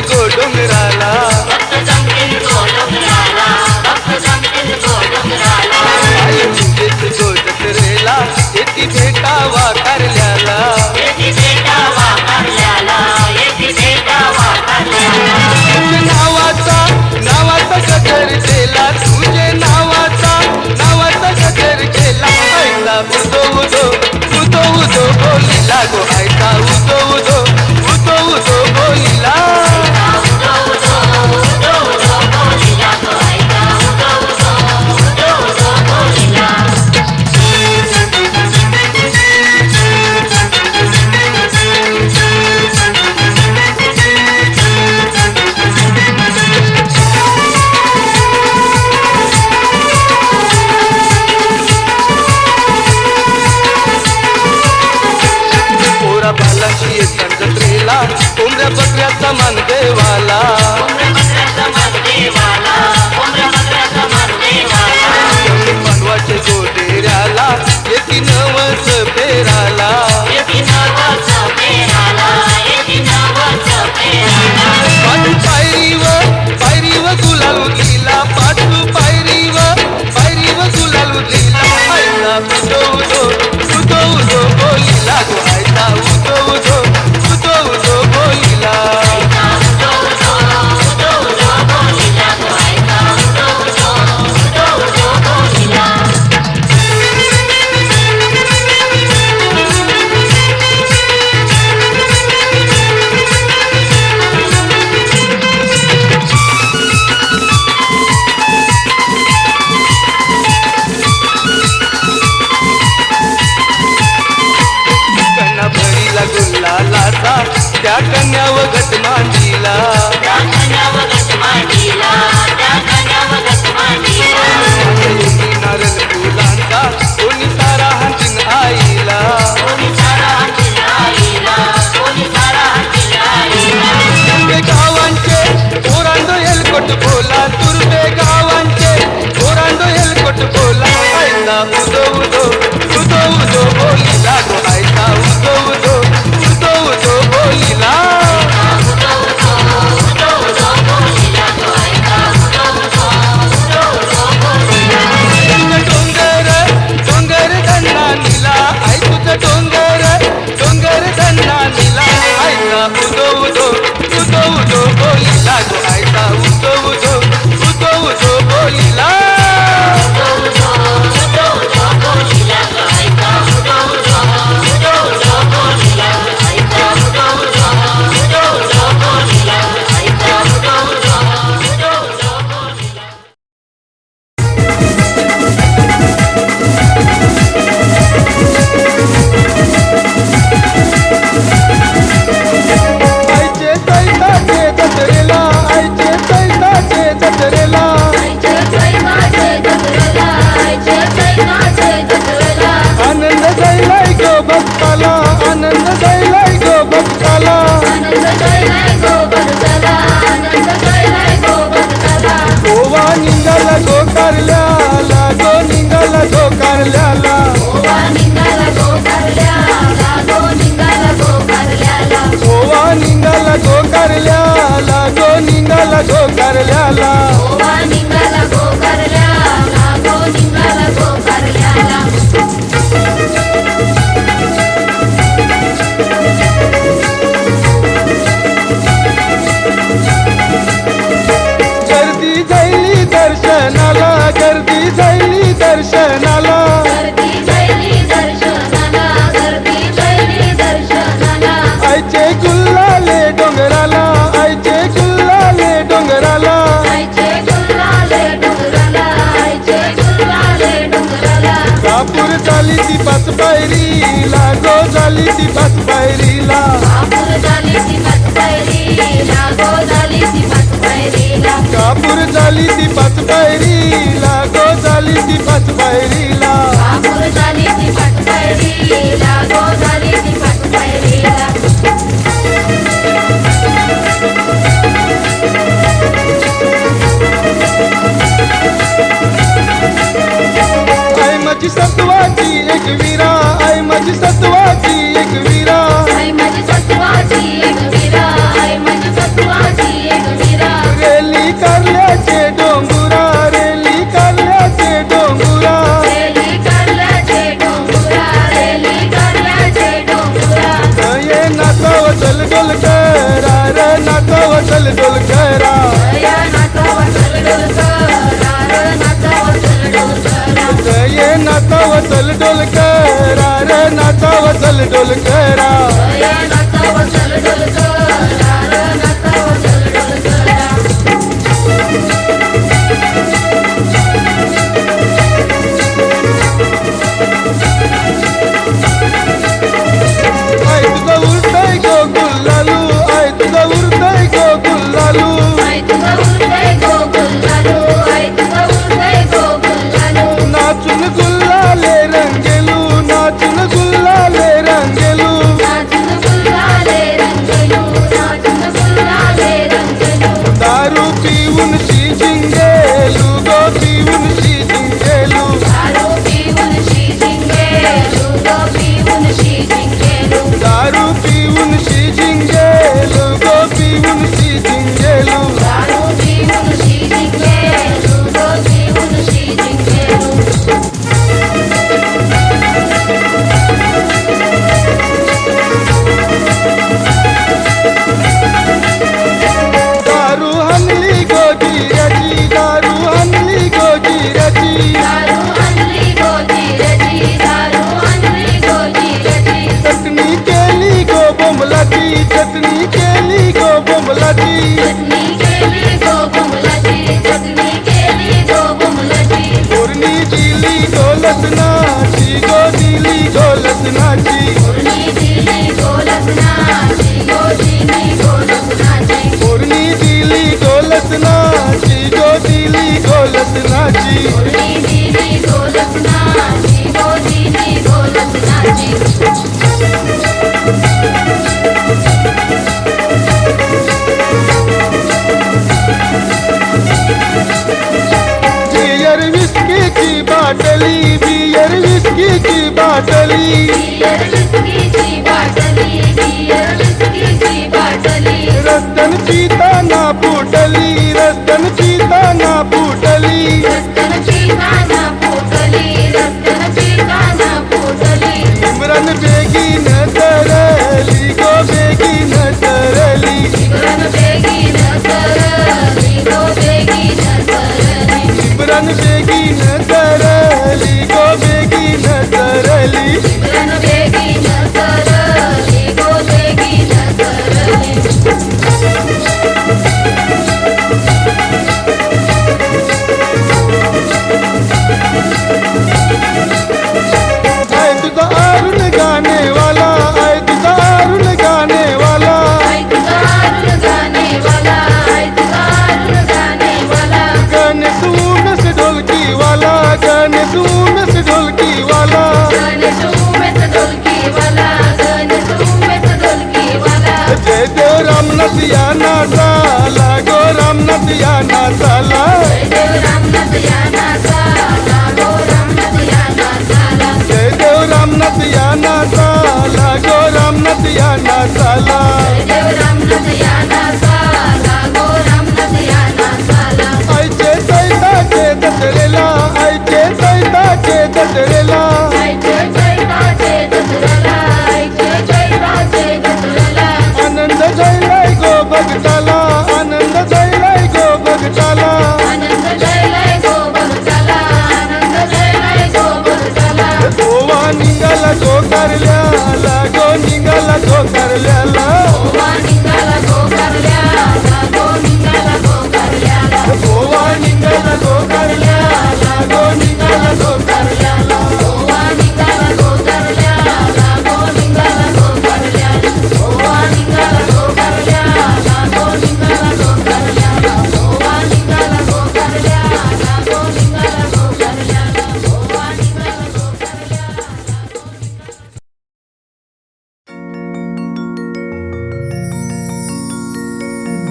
गो डोंगराला आई तुझेच गो जत्रेला येती भेटावा कारल्याला तुझे नावाचा गजर केला तुझे नावाचा गजर केला आयता उदो उदो बोलिला गो आयता उदो बोलिला कोंबड्या बकऱ्याचा मान देवाला पांडवाचे गोडेऱ्याला येती नवस फेराला पाठू पायरीव गुलाल उडलीला पाठू पायरीव गुलाल उडलीला आयता उदो बोलिला गो आयता उदो बोलिला गुल्लालाचा त्या कन्यावगत मांडीला नारळ फुलांचा कोणी सारा हातीन आईला तुर्बे गावांचे ओरांडो हेलकोट बोला तुर्बे गावांचे ओरांडो हेलकोट बोला आयता उदो बोलिला गो आयता उदो बोलिला डोंगर धन्ना नीला आई तुझं डोंगर धन्ना नीला आयता उदो बोलिला गो आयता उदो बोलिला सत्वाची एक वीरा, आई माझी सत्वाची एक वीरा, आई माझी सत्वाची वचल डोल करा जय नाथ वचल डोल करा रे नाथ वचल डोल करा जय नाथ वचल डोल करा रे नाथ वचल डोल करा जय नाथ वचल डोल करा रे नाथ वचल डोल करा आय तुझं उरतय गो गुल्लालू आय तुझं उरतय गो गुल्लालू आई तुझा उरतय गो गुल्लालू आई तुझा उरतय गो गुल्लालू नाचून गुल्लाले रंगेलू नाचून गुल्लाले रंगेलू नाचून गुल्लाले रंगेलू नाचून गुल्लाले रंगेलू दारू पिऊन शी जिंगेलू गो पिऊन शी जिंगेलू दारू पिऊन शी जिंगेलू गो पिऊन शी जिंगेलू दारू पिऊन शी जिंगेलू गो पिऊन शी जिंगेलू दारू पिऊन शी जिंगेलू गो पिऊन शी जिंगेलू दारू हनली गो जिऱ्याची दारू हनली गो जिऱ्याची दारू आणली गोजीरची दारू आणली गोजीरची चटणी केली गो बोंबलाची चटणी केली गो बोंबलाची चटणी केली गो बुमलाची चटणी केली गो बुमलाची पोरणी दिली गो लसणाची गो दिली गो लसणाची पूर्णी दिली गो लसणाची गो दिली गो लसणाची पोरणी दिली गो लसणाची गो दिली गो लसणाची पूर्णी दिली गो लसणाची गो दिली गो लसणाची बियर विस्कीची बाटली बियर विस्कीची बाटली बियर विस्कीची बाटली बियर विस्कीची बाटली रस्तन पिताना फुटली रस्तन पिताना फुटली रस्तनची काना फुटली रस्तनची काना फुटली इम्रान बेगीन तरली गो बेगीन तरली इब्रान बेगीन तरली गो बेगीन तरली इम्रान बेगीन तरली गो बेगीन तरली इब्रान बेगीन तरली गो बेगीन तरली आय तुझा अरुण गाणे वाला आय तुझा अरुण गाणे वाला आई तुझा अरुण गाणे वाला आई तुझा अरुण गाणे वाला गणेश ऊनस ढोलकी वाला गणेश ऊनस ढोलकी वाला गणेश उमेश ढोलकी वाला गणेश उमेश ढोलकी वाला जय देव रामनाथ या नाचाला गो रामनाथ या नाचाला जय देव रामनाथ या नाचाला गो रामनाथ या नाचाला जय देव रामनाथ या नाचाला गो रामनाथ या नाचाला जय देव रामनाथ या नाचाला गो रामनाथ या नाचाला आईचे सैताचे दसरेला आईचे सैताचे दसरेला आईचे चैताचे दसऱ्याला आईचे चैताचे दसऱ्याला आनंद जयलाय गो भगताला आनंद जयलाय गो भगताला आनंद जयलाय गो भक्ताला आनंद जयलाय गो भक्ताला गोवा निघाला गो कारल्याला गो निघाला गो कारल्याला गोवा निघाला गो कारल्याला गो निघाला गो कारल्याला गोवा निघाला गो कारल्याला गो निघाला गो कारल्याला गोवा निघाला गो कारल्याला गो निघाला गो कारल्याला गोवा निघाला गो कारल्याला गो निघाला गो कारल्याला गोवा निघाला गो कारल्याला गो निघाला गो कारल्याला गोवा निघाला गो कारल्याला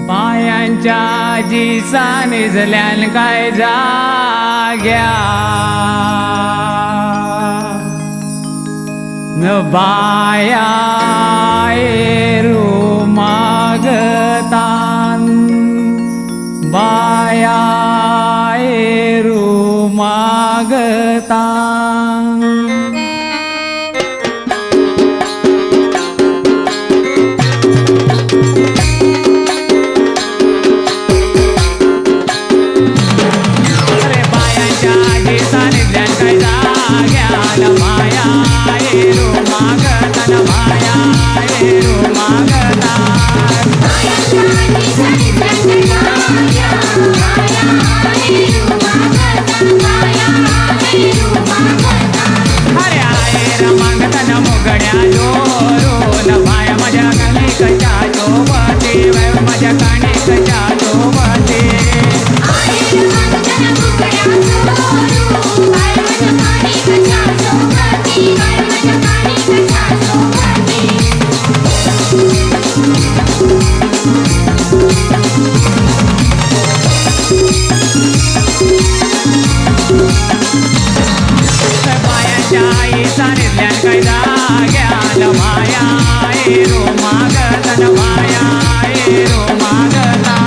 पायांच्या जिसा निजल्यान काय जाग्या न बाया एरू मागतान बाया एरू मागतान अरे आये रमागतन मुगड्या जोरून बाया माझ्या कणिकच्या सोबती बाय माझ्या कणिकच्या सोबती बायाच्या आईचा निर्ल्यान काय जाग्याल माया रो मागतन माया रो मागता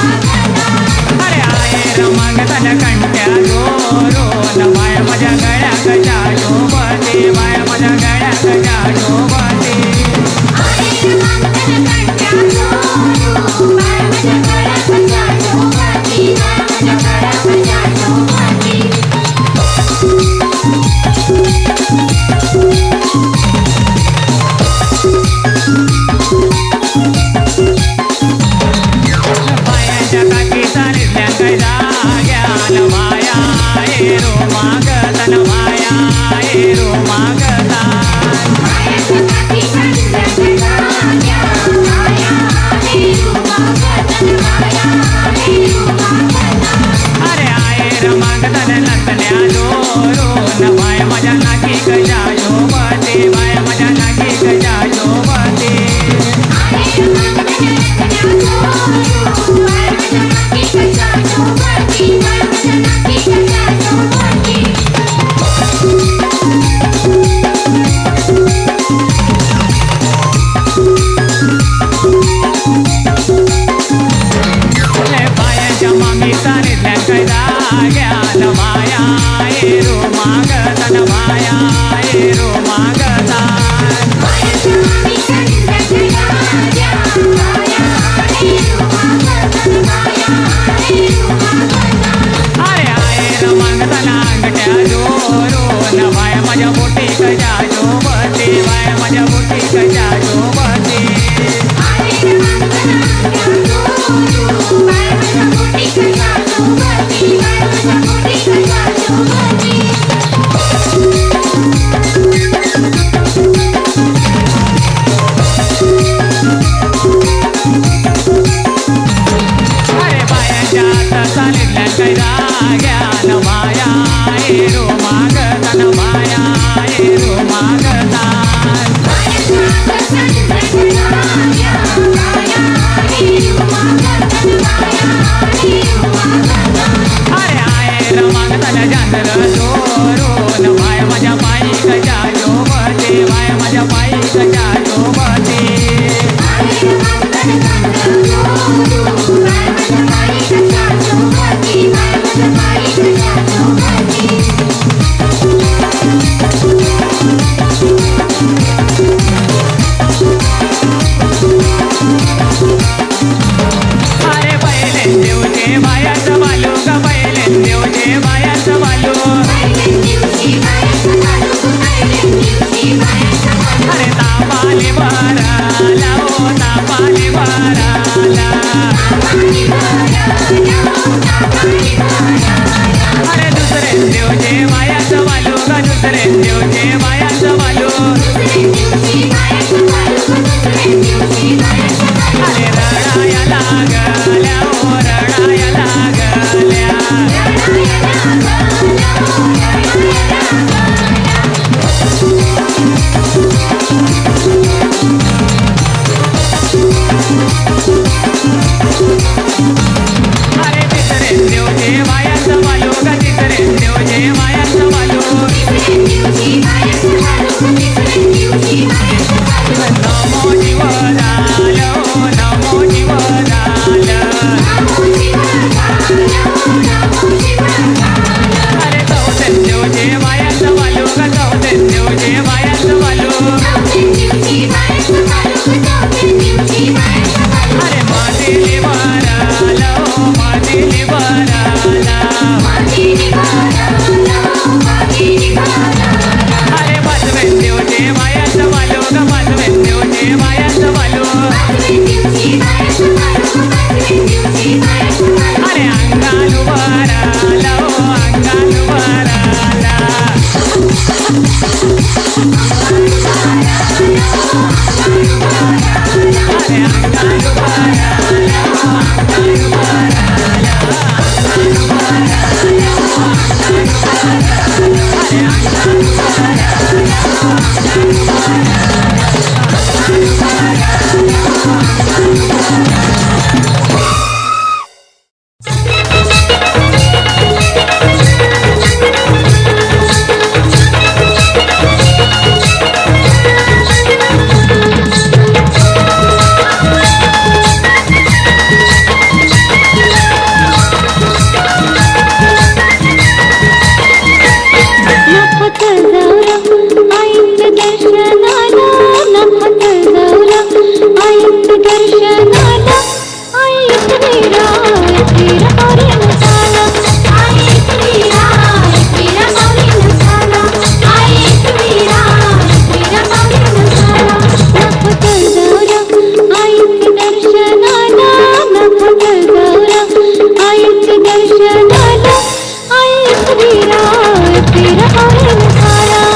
अरे आये रमागतन कंट्या जोरून बाया माझ्या गळ्या कशा शोभती बाया माझ्या गळ्या कशा शोभती बायाच्या काकीचा निर्ल्यान काय जाग्याल माया रो मागतन माया रो मागता अरे आये रमागतन नसल्या जोरून बाय माझ्या नाकी कशा शोभते बाय माझ्या नाकी कशा शोभते बायाच्या मामीचा निर्ल्यान काय जाग्याल माया रो मागतन माया रो मागता अरे आये रमागतन अंगठ्या जोरून बाया माझ्या बोटी कशा शोभते बाया माझ्या बोटी कशा शोभते अरे बायाच्या तसा निर्ल्यान काय जाग्याल माया रो मागतन माया रो मागता अरे आये रमागतन जांजर जोरून बाय माझ्या पायी कशा शोभते बाय माझ्या पायी कशा शोभते अरे बैलेन देवचे बायाचं बालू ग बैलेन देवचे बायाचं बालू अरे तापाली भराला ओ तापाली भराला अरे दुसरे देवचे बायाचं बालू ग दुसरे देवचे बायाचं बालू अरे रडाया लागल्या ओ रडाया लागल्या अरे तिसरे देवचे बायाचं बालू ग तिसरे देवचे बायाचं बालू नफत जाऊया आईच्या दर्शनाला नफत जाऊया आईच्या दर्शनाला आईच वीरा तीर मारी नसाला आईच वीरा तीर मारी नसाला आईच वीरा तीर मारी नसाला नफत जाऊया आईच्या दर्शनाला नफत जाऊया आईच्या दर्शनाला आईच वीरा तीर मारी नसाला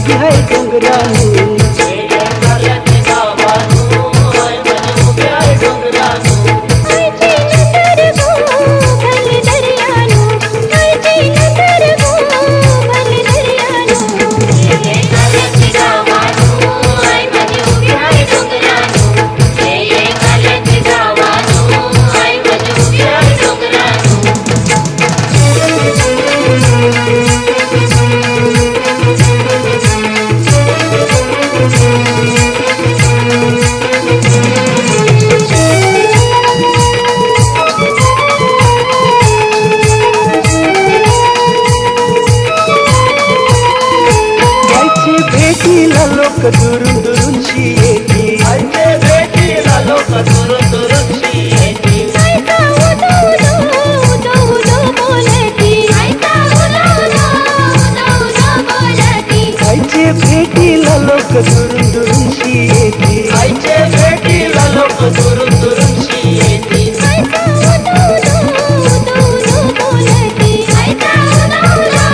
उभी आहे डोंगरानू लोक दुरून दुरूनशी येती आयते भेटीला लोक दुरून दुरूनशी येती आयता उदो उदो उदो उदो बोलती आयता उदो उदो उदो उदो बोलती आयचे भेटीला लोक दुरून दुरूनशी येती आयचे भेटीला लोक दुरून दुरूनशी येती आयता उदो उदो उदो उदो बोलती आयता उदो उदो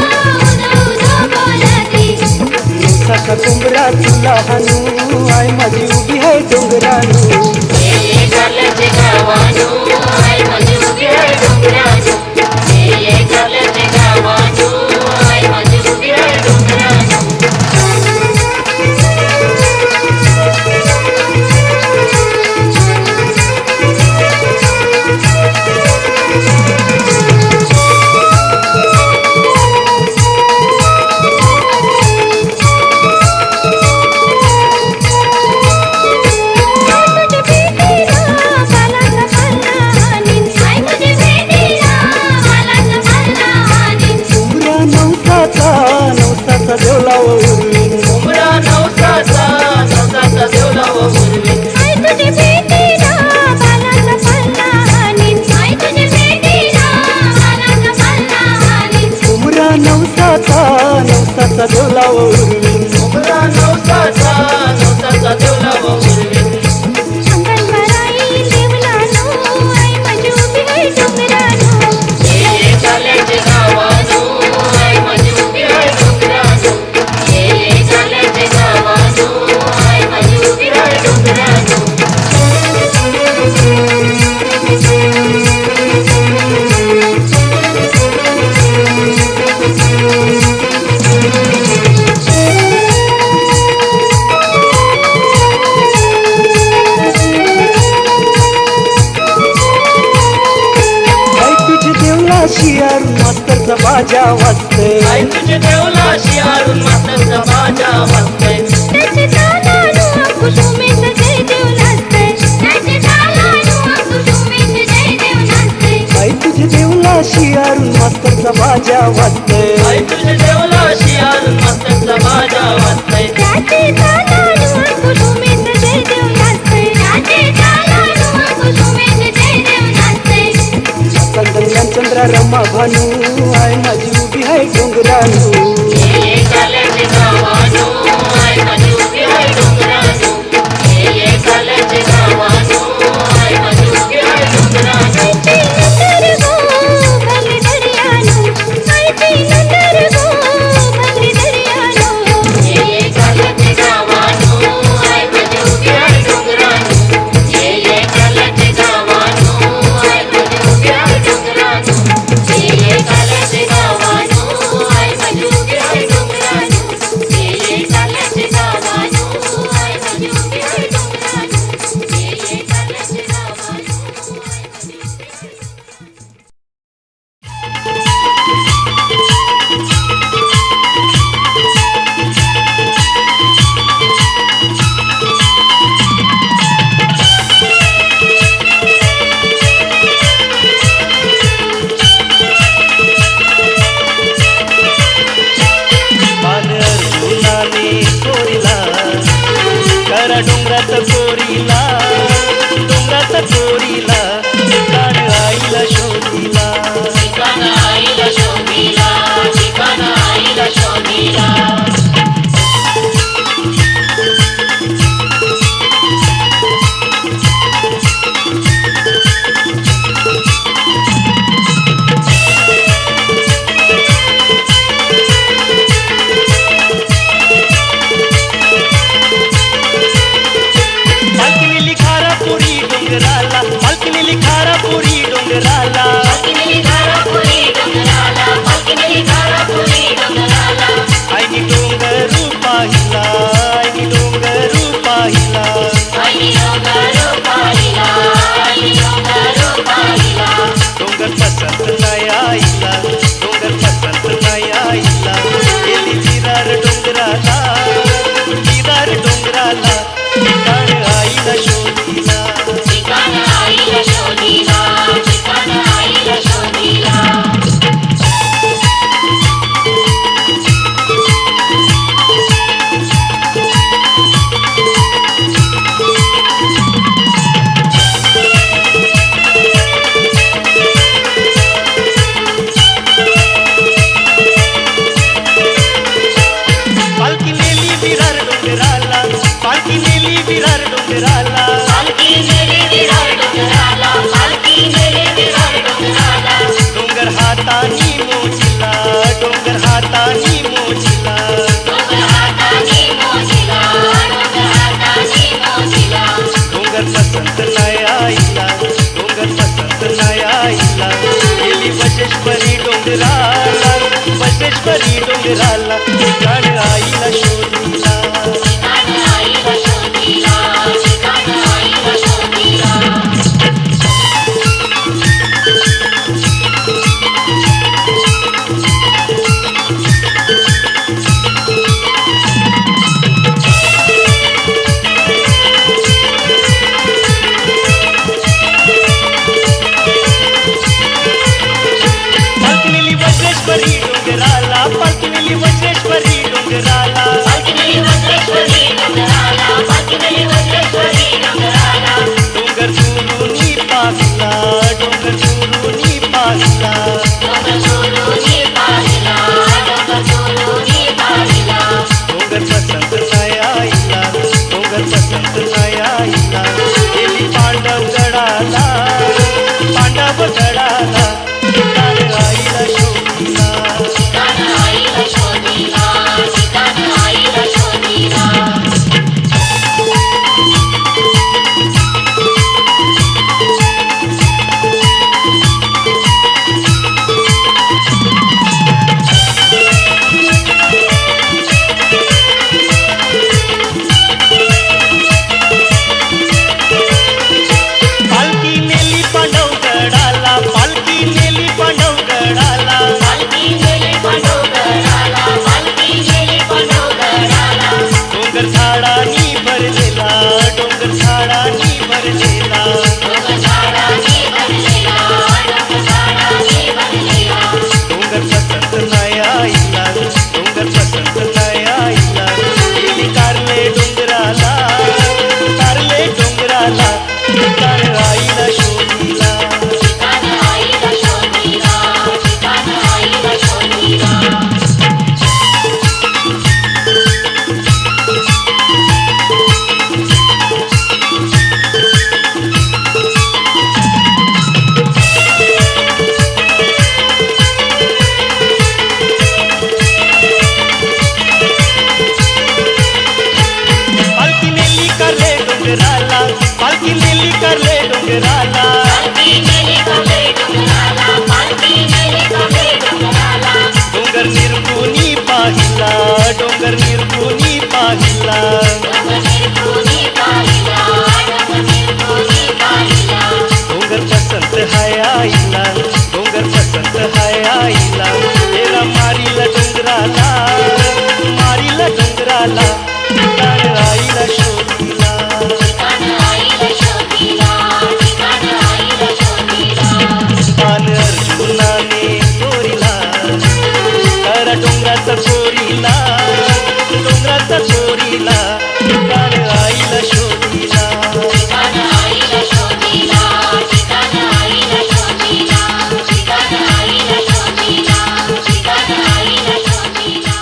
उदो उदो बोलती सका कुंभरा तुला हानू आय माझी उभी आहे डोंगरानू चालते गावानू आय माझी उभी आहे डोंगरानू चालते गावानू आय माझी उभी आहे डोंगरानू नवसाचा देवला उर्वी उमरा नवसाचा देवला उर्वी आय तुझी भेटीला बालाचा पल्ला हानीन आय तुझी भेटीला बालाचा पल्ला हानीन उमरा नवसाचा देवला उर्वी उमरा नवसाचा देवला उर्वी अंगण भराई देवलानो आय माझी उभी आहे डोंगरानो चालते गावानो आय माझी उभी आहे डोंगरानो चालते गावानो आय माझी उभी आहे डोंगरानो शियारून मास्तरचा बाजा वाजतय आई तुझे देवला शियारून मास्तरचा बाजा वाजतय त्याचे तालानु कुसुमेच जय देव नाचतय त्याचे तालानु कुसुमेच जय देव नाचतय आई तुझे देवला शियारून मास्तरचा बाजा वाजतय आई तुझे देवला शियारून मास्तरचा बाजा वाजतय त्याचे तालानु कुसुमेच जय देव नाचतय त्याचे तालानु कुसुमेच जय देव नाचतय संदन चंद्रा रमा भानू आय माझी उभी आहे डोंगरानू चालते गावानू आय माझी उभी आहे डोंगरानू चालते गावानू आय माझी उभी आहे डोंगरानू नंतर गो भंगी दर्यानू आयती नंतर गो भंगी दर्यानू चालते गावानू आय माझी उभी आहे डोंगरानू चालते गावानू आय माझी उभी आहे डोंगरानू चालते गावानू आय माझी उभी आहे डोंगरानू चालते गावानू आय माझी उभी आहे डोंगरानू चालते गावानू मान अर्जुनाने चोरीला करा डोंगरात चोरीला ठिकाण आईला शोधीला डोंगराला विरार डोंगराला ठिकाण आईला शोधिला ठिकाण आईला शोधिला ठिकाण आईला शोधिला पालखी नेली विरार डोंगराला पालखी नेली विरार डोंगराला पालखी नेली विरार डोंगराला पालखी नेली विरार डोंगराला डोंगर हातानी मोजिला डोंगर हातानी मोजिला डोंगर हातानी मोजिला डोंगर हातानी मोजिला डोंगर पसंत नाही आईला डोंगर पसंत नाही आईला गेली बसेश्वरी डोंगराला बसेश्वरी डोंगराला ठिकाण आईला शोधिला ठिकाण आईला शोधिला ठिकाण आईला शोधिला पालखी नेली वज्रेश्वरी डोंगराला पालखी नेली वज्रेश्वरी डोंगराला पालखी नेली वज्रेश्वरी डोंगराला पालखी नेली वज्रेश्वरी डोंगराला डोंगर चुरूनी पाहिला डोंगर चुरूनी पाहिला डोंगर चोरूनी पाहिला डोंगर चोरूनी पाहिला डोंगर पसंत नाही आईला डोंगर पसंत नाही आईला गेली पांडवगडाला पांडवगडाला ठिकाण आईला शोधिला ठिकाण आईला शोधिला ठिकाण आईला शोधिला पालखी नेली पांडवगडाला पालखी नेली पांडवगडाला पालखी नेली पांडवगडाला पालखी नेली पांडवगडाला डोंगर झाडांनी भरलेला डोंगर झाडांनी भरलेला डोंगर झाडांनी भरलेला डोंगर झाडांनी भरलेला डोंगर पसंत नाही आईला डोंगर पसंत नाही आईला गेली कारले डोंगराला ठिकाण आईला शोधिला ठिकाण आईला शोधिला ठिकाण आईला शोधिला पालखी नेली कारले डोंगराला पालखी नेली कारले डोंगराला पालखी नेली कारले डोंगराला पालखी नेली कारले डोंगराला डोंगर निर्गुणी पाहिला डोंगर निर्गुणी पाहिला डोंगर निर्गुणी पाहिला डोंगर निर्गुणी पाहिला डोंगर पसंत हाय आईला डोंगर पसंत हाय आईला तेरा मारीला डोंगराला ठिकाण आईला शोधिला ठिकाण आईला शोधिला ठिकाण आईला शोधिला पान अर्जुनाने चोरीला करा डोंगराचा चोरीला ठिकाण आईला शोधिला ठिकाण आईला शोधिला ठिकाण आईला शोधिला ठिकाण आईला शोधिला ठिकाण आईला शोधिला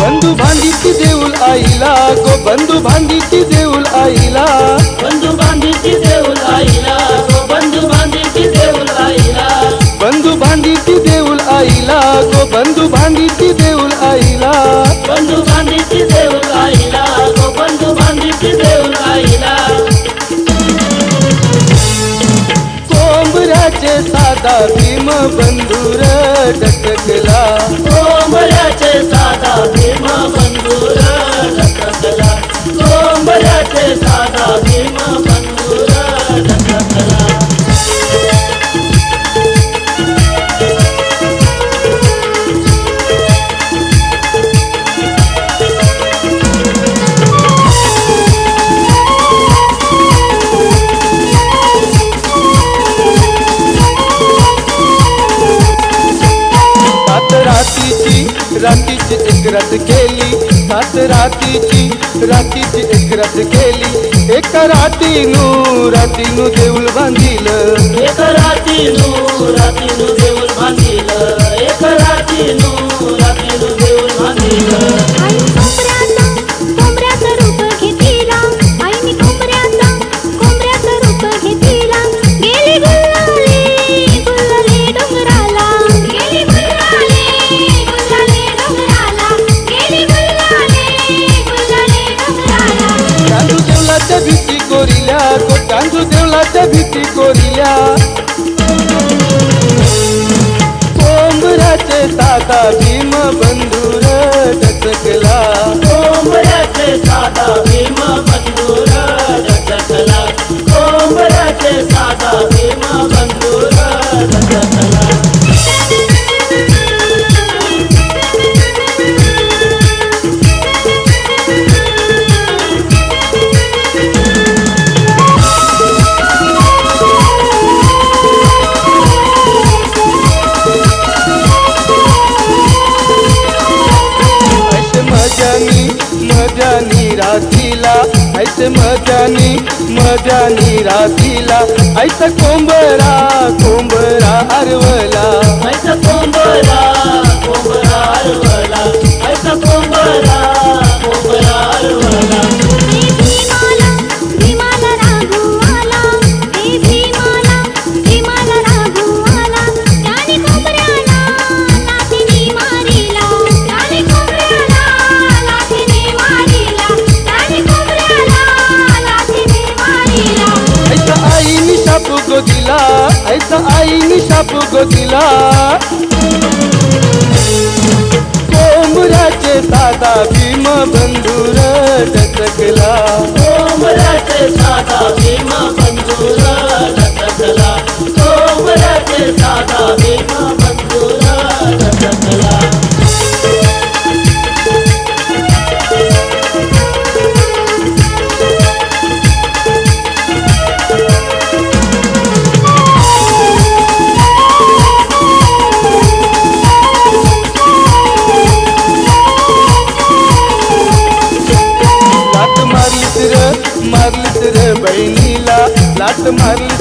बंधू बांधीची देऊल आईला बंधू बांधीची देऊल आईला गो बंधू बांधीची देऊल आईला बंधू बांधीची देऊल आईला गो बंधू बांधीची देऊल आईला बंधू बांधीची देऊल आईला गो बंधू बांधीची देऊल आईला कोंबऱ्याचे साधा भीम बंधुर डचकला कोंबड्याचे साधा भीम बंधुर डचकला कोंबड्याचे साधा भीम बंधुर डचकला रातीची एक रात केली सात रातीची एक रात केली एक रातीनु देऊळ बांधिलं एक रातीनु देऊळ बांधिलं एक रातीनु देऊळ बांधिलं आई कोंबड्याचं रूप घेतला आईने कोंबड्याचं रूप घेतला गेली गुल्लाले डोंगराला गेली गुल्लाले डोंगराला गेली गुल्लाले डोंगराला चांदू देवलाच्या भीती कोरिल्या चांदू देवलाच्या भीती कोरिल्या कोंबड्याचे साधा भीम बंधुर डचकला कोंबड्याचे साधा भीम बंधुर डचकला कोंबड्याचे साधा भीम बंधुर डचकला ऐसे मजानी रातीला ऐसा कोंबरा हरवला ऐसा कोंबरा हरवला ऐसा कोंबरा हरवला भीमाला राघू आला हे भीमाला राघू आला त्याने कोंबड्याला लाथीने मारिला त्याने कोंबड्याला लाथीने मारिला त्याने कोंबड्याला लाथीने मारिला ऐसा आईनी शाप गो दिला कोंबड्याचे साधा भीम बंधुर डचकला कोंबड्याचे साधा भीम बंधुर डचकला कोंबड्याचे साधा भीम बंधुर डचकला लाट मारलीस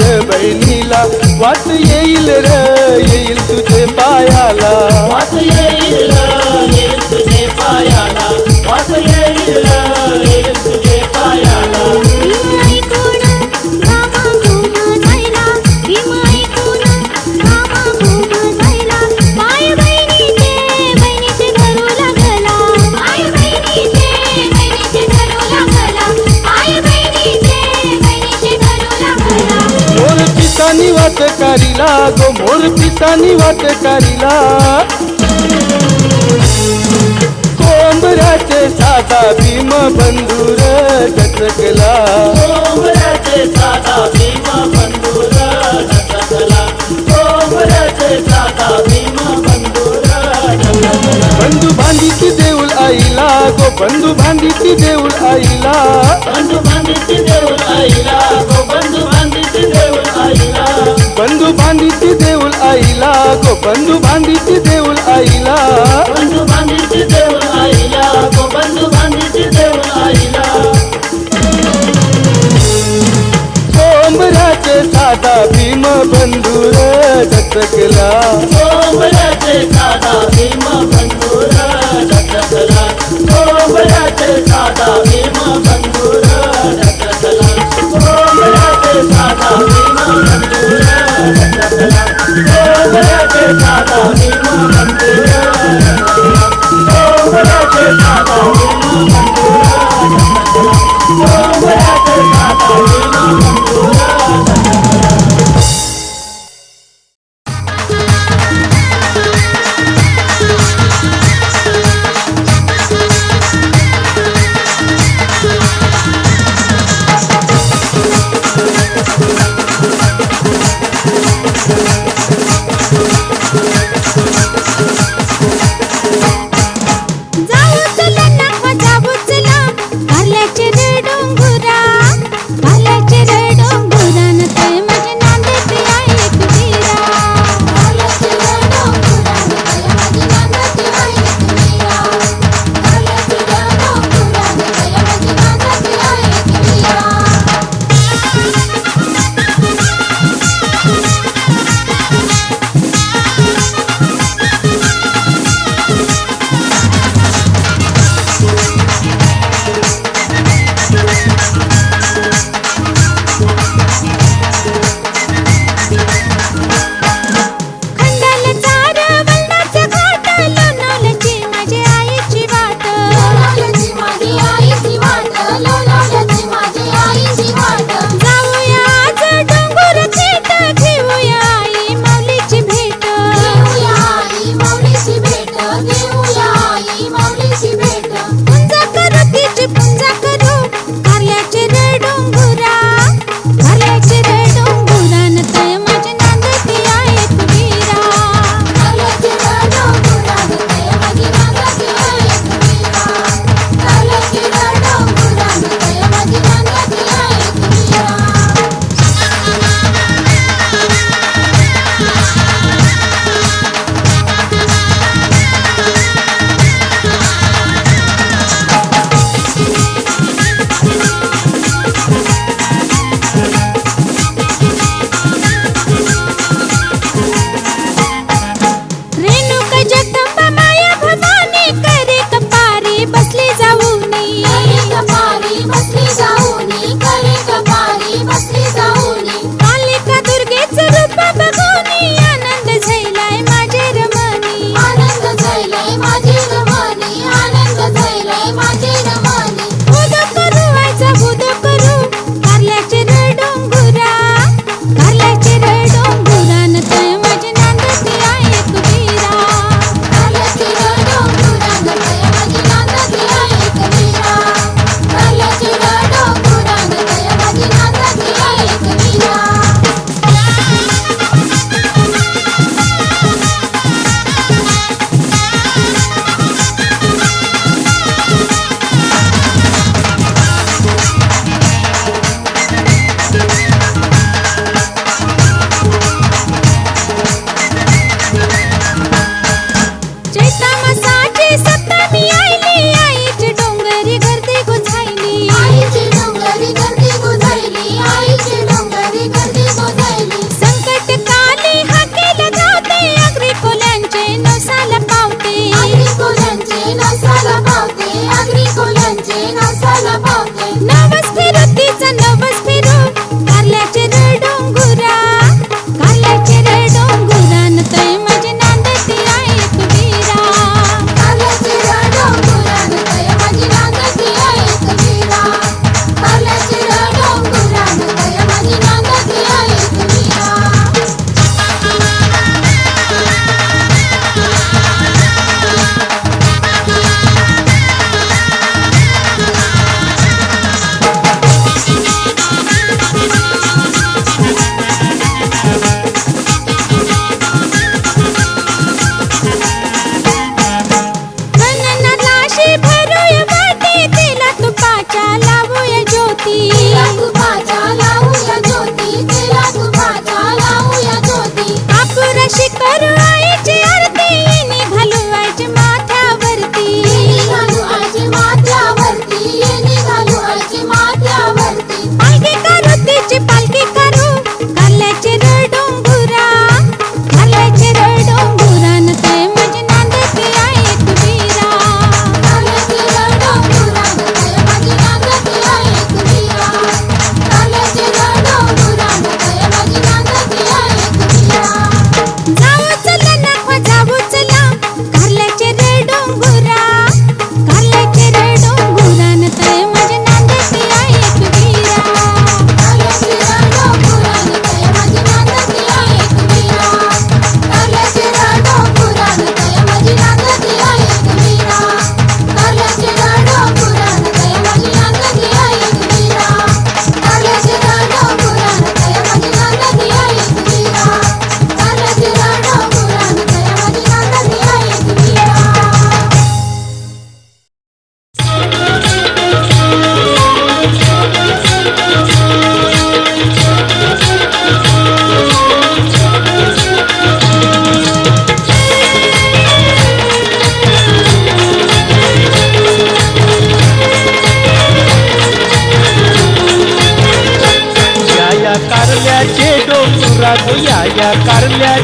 र बहिणीला वाट येईल तुझे पायाला वाट येईल तुझे पायाला वाट येईल तुझे पायाला भीमाई कोण घामा घुमा जायला भीमाई कोण घामा घुमा जायला पाय बहिणीचे धरू लागला पाय बहिणीचे धरू लागला पाय बहिणीचे धरू लागला मोर पिसानी वाट कारिला गो मोर पिसानी वाट कारिला कोंबड्याचे साधा भीम बंधुर डचकला कोंबड्याचे साधा भीम बंधुर डचकला कोंबड्याचे साधा भीम बंधुर डचकला बंधू बांधीची देऊळ आईला गो बंधू बांधीची देऊळ आईला बंधू बांधीची देऊळ आईला गो बंधू बांधीची देऊळ आईला बंधू बांधीची देऊळ आईला गो बंधू बांधीची देऊळ आईला बंधू बांधीची देऊळ आईला गो बंधू बांधीची देऊळ आईला कोंबड्याचे साधा भीम बंधुर डचकला कोंबड्याचे साधा भीम बंधुर डचकला कोंबड्याचे साधा भीम बंधुर डचकला कोंबड्याचे साधा भीम बंधुर डचकला कोंबड्याचे साधा भीम बंधुर डचकला कोंबड्याचे साधा भीम बंधुर डचकला कोंबड्याचे साधा भीम बंधुर डचकला जाऊ चला ना जाऊ चला भाल्याचे रे डोंगुरा भाल्याचे रे डोंगुरा न ते माझे नांदते आहे कुटीरा भाल्याचे रे डोंगुरा न ते माझे नांदते आहे कुटीरा भाल्याचे रे डोंगुरा न ते माझे नांदते आहे कुटीरा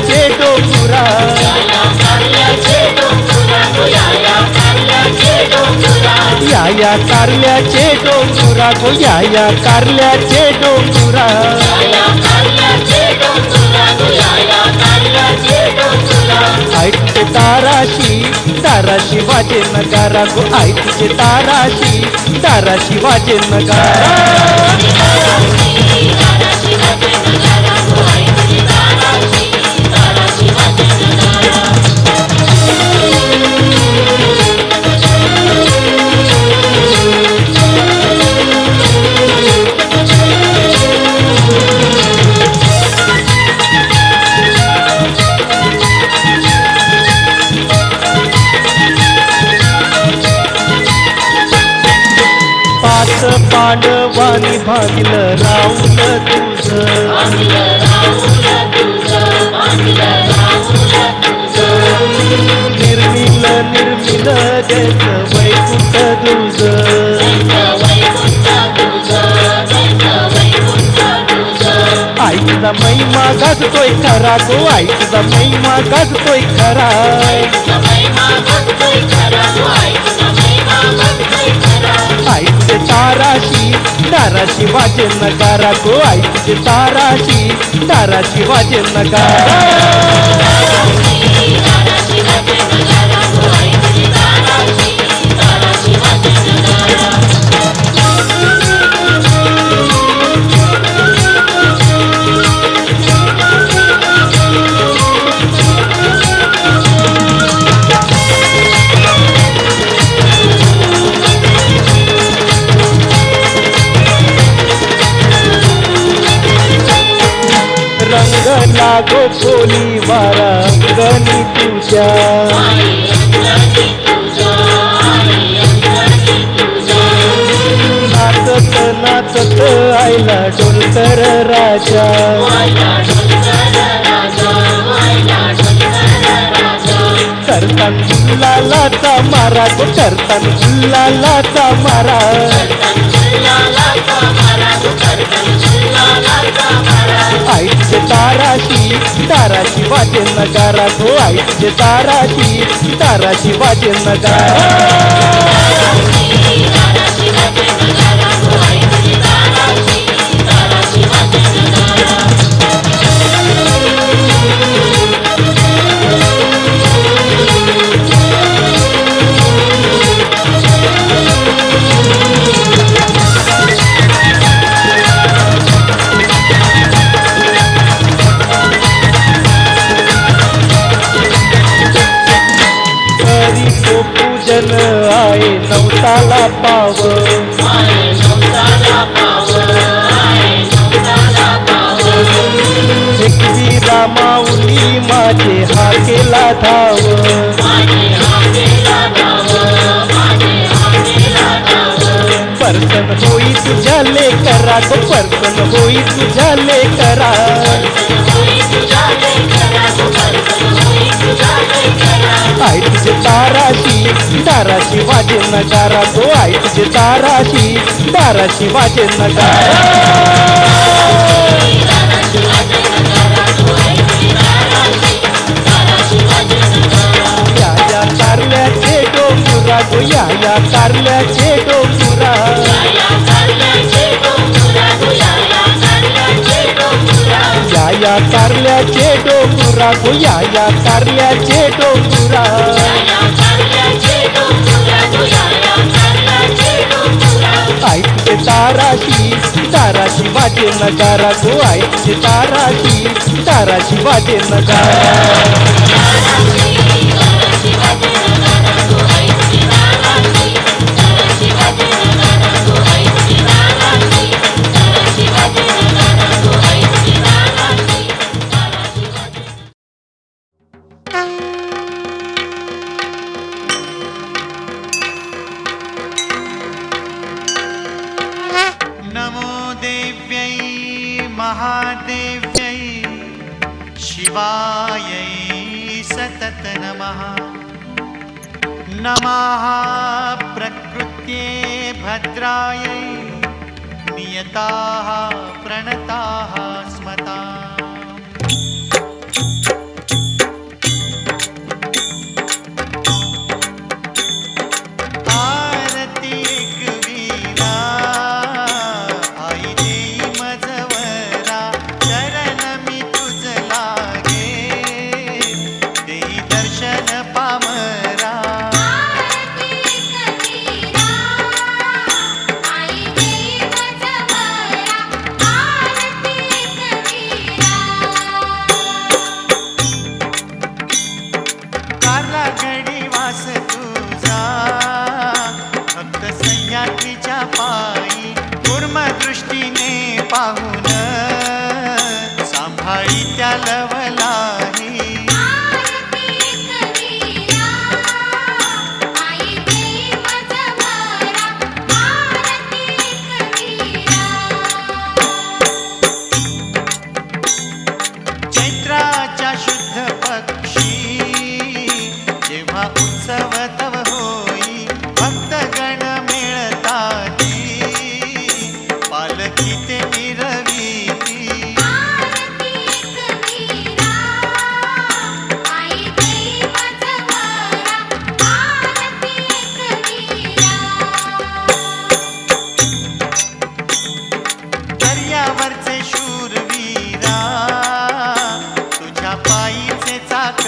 कारल्याचे डोंगुरा या कारल्याचे डोंगुरा गो या कारल्याचे डोंगुरा ऐकते ताराशी ताराशी वाजे नगारा गो ऐकते ताराशी वाजे नगारा पाच पांडवानी भागिलं राहुल तुझ निर्मिल जैस वैकुंठ तुझ आईचा महिमा गाजतोय खरा गो आईचा महिमा गाजतोय खरा आईचे ताराशी वाजे नगारा गो आईचे ताराशी वाजे नगारा रंग लागो बोली वारा गणी तुझ्या नाचत नाचत आईला डोलकर राजा करतान गुलालाचा मारा गो करतान गुलालाचा मारा आईचे ताराशी वाजे नगारा गो आईचे ताराशी वाजे नगारा पूजन आए नवताला पाव एकवी रामाऊली माझे हाकेला धाव परसन होई तुझ्या लेकरा गो परसन होई तुझ्या लेकरा आई तुझे ताराशी वाजे नगारा गो आई तुझे ताराशी वाजे नगारा या कारल्याचे डोंगुरा गो या कारल्याचे डोंगुरा या कारल्याचे डोंगुरा गो या कारल्याचे डोंगुरा आई तुझे ताराशी वाजे नगारा गो आई तुझे ताराशी वाजे नगारा महादेव्यै शिवायै सतत नमः नमः प्रकृत्यै भद्रायै नियताः प्रणताः स्मताम्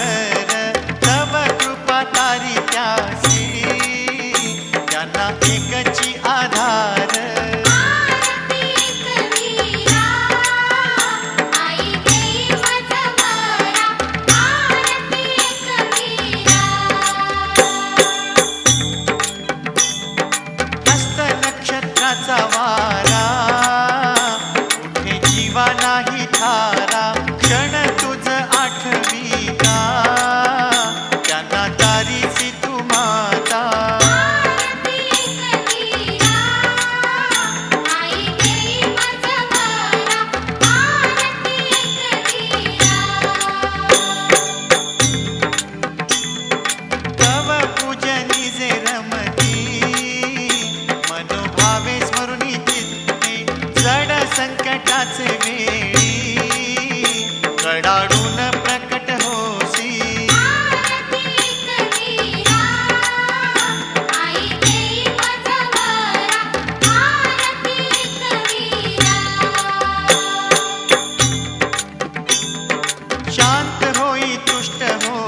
सागर तव कृपा तारी त्यासी त्यांना एकची आधार आरती कबीरा आई देई माझा बरा आरती कबीरा हस्त नक्षत्राचा वारा उठे जीवा नाही थारा क्षण तुझ आठवीता त्यांना तारीची तू माता आरती कबीरा आई देई माझा बरा आरती कबीरा तव पूजनी जे रमती मनोभावे स्मरुनी चित्ते जड संकटाचे वेळी कडाडून प्रकट होसी आरती कबीरा आई देई माझा बरा आरती कबीरा शांत होई तुष्ट हो